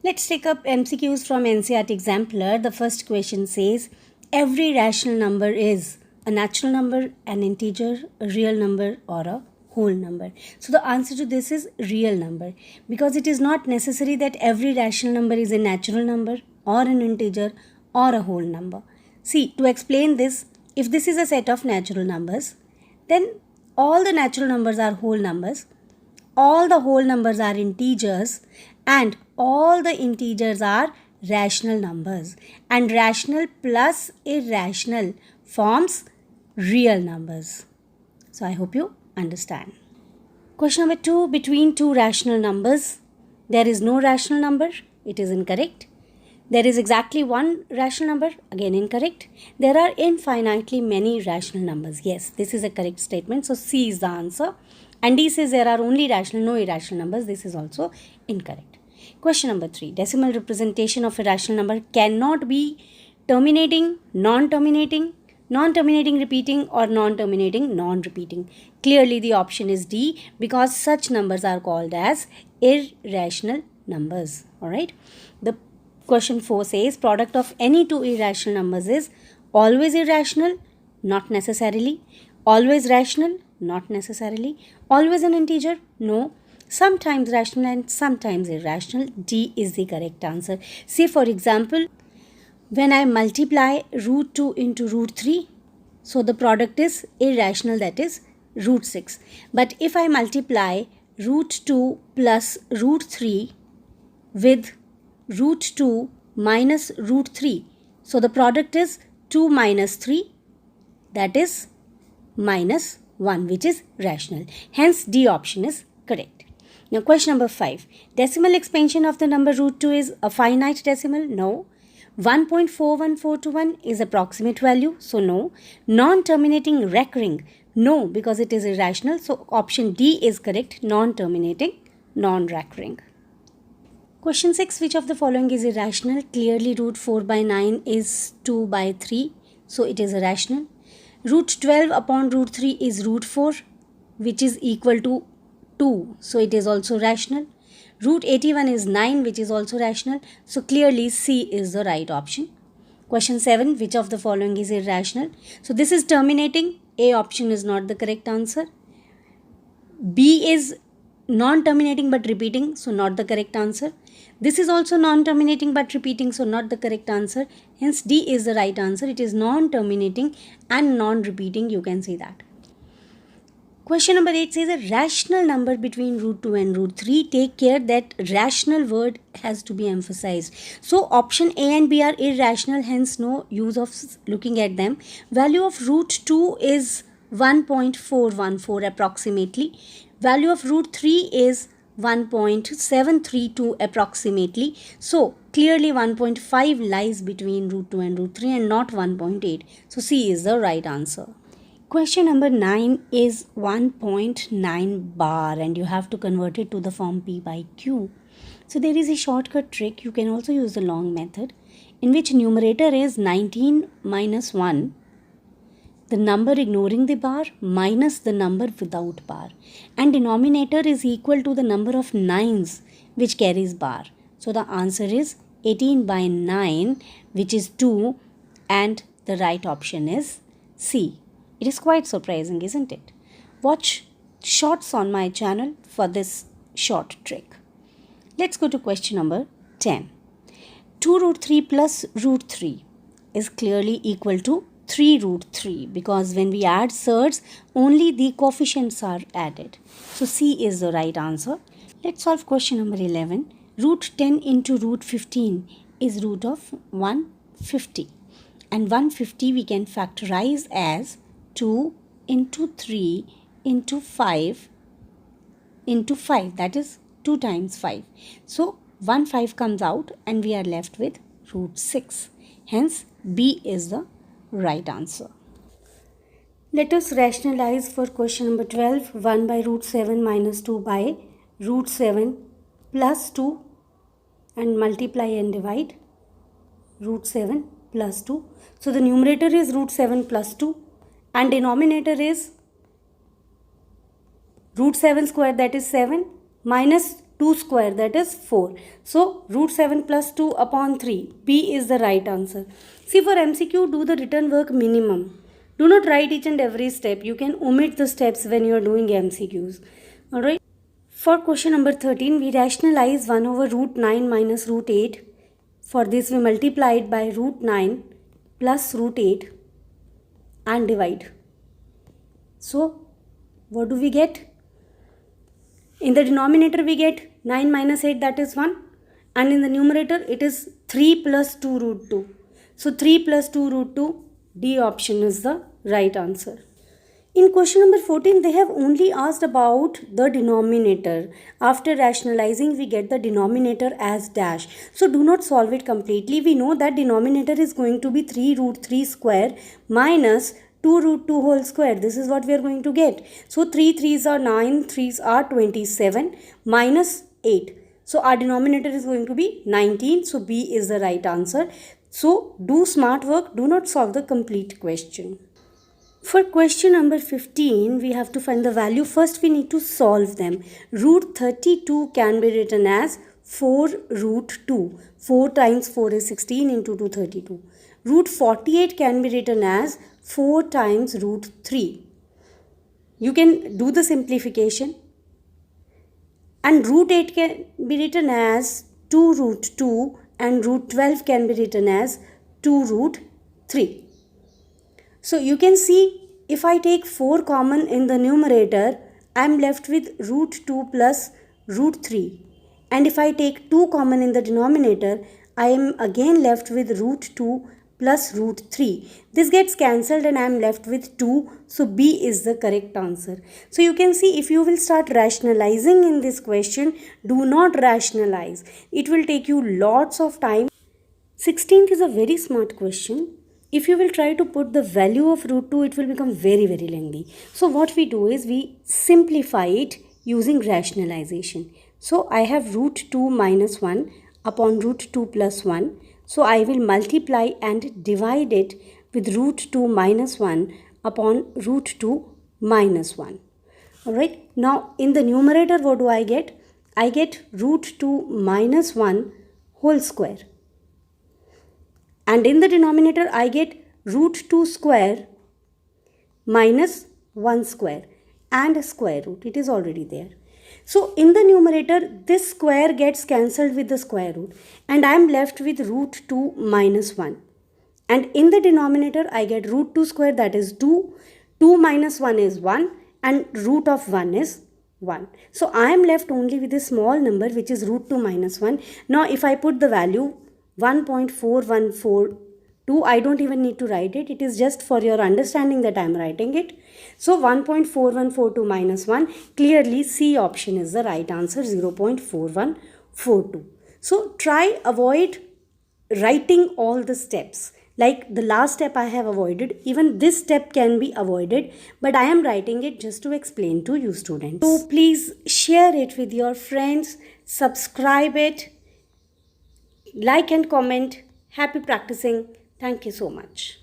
Let's take up MCQs from NCERT Exemplar. The first question says, every rational number is a natural number, an integer, a real number, or a whole number. So the answer to this is real number, because it is not necessary that every rational number is a natural number or an integer or a whole number. See, to explain this, if this is a set of natural numbers, then all the natural numbers are whole numbers, all the whole numbers are integers, and all the integers are rational numbers, and rational plus irrational forms real numbers. So I hope you understand. Question number 2, between two rational numbers, there is no rational number. It is incorrect. There is exactly one rational number. Again incorrect. There are infinitely many rational numbers. Yes, this is a correct statement. So C is the answer. And D says there are only rational, no irrational numbers. This is also incorrect. Question number 3. Decimal representation of a rational number cannot be terminating, non-terminating, non-terminating repeating, or non-terminating non-repeating. Clearly the option is D, because such numbers are called as irrational numbers. Alright. The question 4 says product of any two irrational numbers is always irrational, not necessarily, always rational, not necessarily, always an integer, no, sometimes rational and sometimes irrational. D is the correct answer. Say for example, when I multiply root 2 into root 3, so the product is irrational, that is root 6. But if I multiply root 2 plus root 3 with root 2 minus root 3, so the product is 2 minus 3, that is minus 1, which is rational. Hence D option is correct. Now question number 5. Decimal expansion of the number root 2 is a finite decimal? No. 1.41421 is approximate value, so no. Non-terminating recurring? No, because it is irrational. So option D is correct, non-terminating, non-recurring. Question 6. Which of the following is irrational? Clearly root 4 by 9 is 2 by 3, so it is irrational. Root 12 upon root 3 is root 4, which is equal to 2, so it is also rational. Root 81 is 9, which is also rational. So clearly C is the right option. Question 7. Which of the following is irrational? So this is terminating. A option is not the correct answer. B is non-terminating but repeating, so not the correct answer. This is also non-terminating but repeating, so not the correct answer. Hence D is the right answer. It is non-terminating and non-repeating, you can say that. Question number 8 says a rational number between root 2 and root 3. Take care that rational word has to be emphasized. So option A and B are irrational, hence no use of looking at them. Value of root 2 is 1.414 approximately. Value of root 3 is 1.732 approximately. So clearly 1.5 lies between root 2 and root 3 and not 1.8. So C is the right answer. Question number 9 is 1.9 bar and you have to convert it to the form P by Q. So there is a shortcut trick. You can also use the long method in which numerator is 19 minus 1, the number ignoring the bar minus the number without bar, and denominator is equal to the number of 9s which carries bar. So the answer is 18 by 9, which is 2, and the right option is C. It is quite surprising, isn't it? Watch shorts on my channel for this short trick. Let's go to question number 10. 2 root 3 plus root 3 is clearly equal to 3 root 3, because when we add surds, only the coefficients are added. So C is the right answer. Let's solve question number 11. Root 10 into root 15 is root of 150. And 150 we can factorize as 2 into 3 into 5 into 5, that is 2 times 5. So 1 5 comes out and we are left with root 6. Hence B is the right answer. Let us rationalize for question number 12. 1 by root 7 minus 2 by root 7 plus 2, and multiply and divide root 7 plus 2. So the numerator is root 7 plus 2 and denominator is root 7 square, that is 7, minus 2 square, that is 4. So root 7 plus 2 upon 3. B is the right answer. See, for MCQ, do the written work minimum. Do not write each and every step. You can omit the steps when you are doing MCQs. Alright. For question number 13, we rationalize 1 over root 9 minus root 8. For this, we multiply it by root 9 plus root 8 and divide. So, what do we get? In the denominator, we get 9 minus 8, that is 1. And in the numerator, it is 3 plus 2 root 2. So, 3 plus 2 root 2, D option is the right answer. In question number 14, they have only asked about the denominator. After rationalizing, we get the denominator as dash. So, do not solve it completely. We know that denominator is going to be 3 root 3 square minus 2 root 2 whole square. This is what we are going to get. So 3 3s are 9, 3s are 27 minus 8. So our denominator is going to be 19. So B is the right answer. So do smart work. Do not solve the complete question. For question number 15, we have to find the value. First, we need to solve them. Root 32 can be written as 4 root 2. 4 times 4 is 16 into 2, 32. Root 48 can be written as 4 times root 3. You can do the simplification. And root 8 can be written as 2 root 2 and root 12 can be written as 2 root 3. So you can see, if I take 4 common in the numerator, I am left with root 2 plus root 3. And if I take 2 common in the denominator, I am again left with root 2 plus root 3. This gets cancelled and I am left with 2. So B is the correct answer. So you can see, if you will start rationalizing in this question, do not rationalize. It will take you lots of time. 16th is a very smart question. If you will try to put the value of root 2, it will become very lengthy. So what we do is we simplify it using rationalization. So I have root 2 minus 1 upon root 2 plus 1. So I will multiply and divide it with root 2 minus 1 upon root 2 minus 1. Alright. Now in the numerator, what do I get? I get root 2 minus 1 whole square. And in the denominator, I get root 2 square minus 1 square and a square root. It is already there. So in the numerator, this square gets cancelled with the square root. And I am left with root 2 minus 1. And in the denominator, I get root 2 square, that is 2. 2 minus 1 is 1. And root of 1 is 1. So I am left only with a small number, which is root 2 minus 1. Now if I put the value 1.4142, I don't even need to write it. It is just for your understanding that I am writing it. So 1.4142 minus 1, clearly C option is the right answer, 0.4142. So try avoid writing all the steps. Like the last step I have avoided, even this step can be avoided, but I am writing it just to explain to you students. So please share it with your friends, subscribe it, like and comment. Happy practicing. Thank you so much.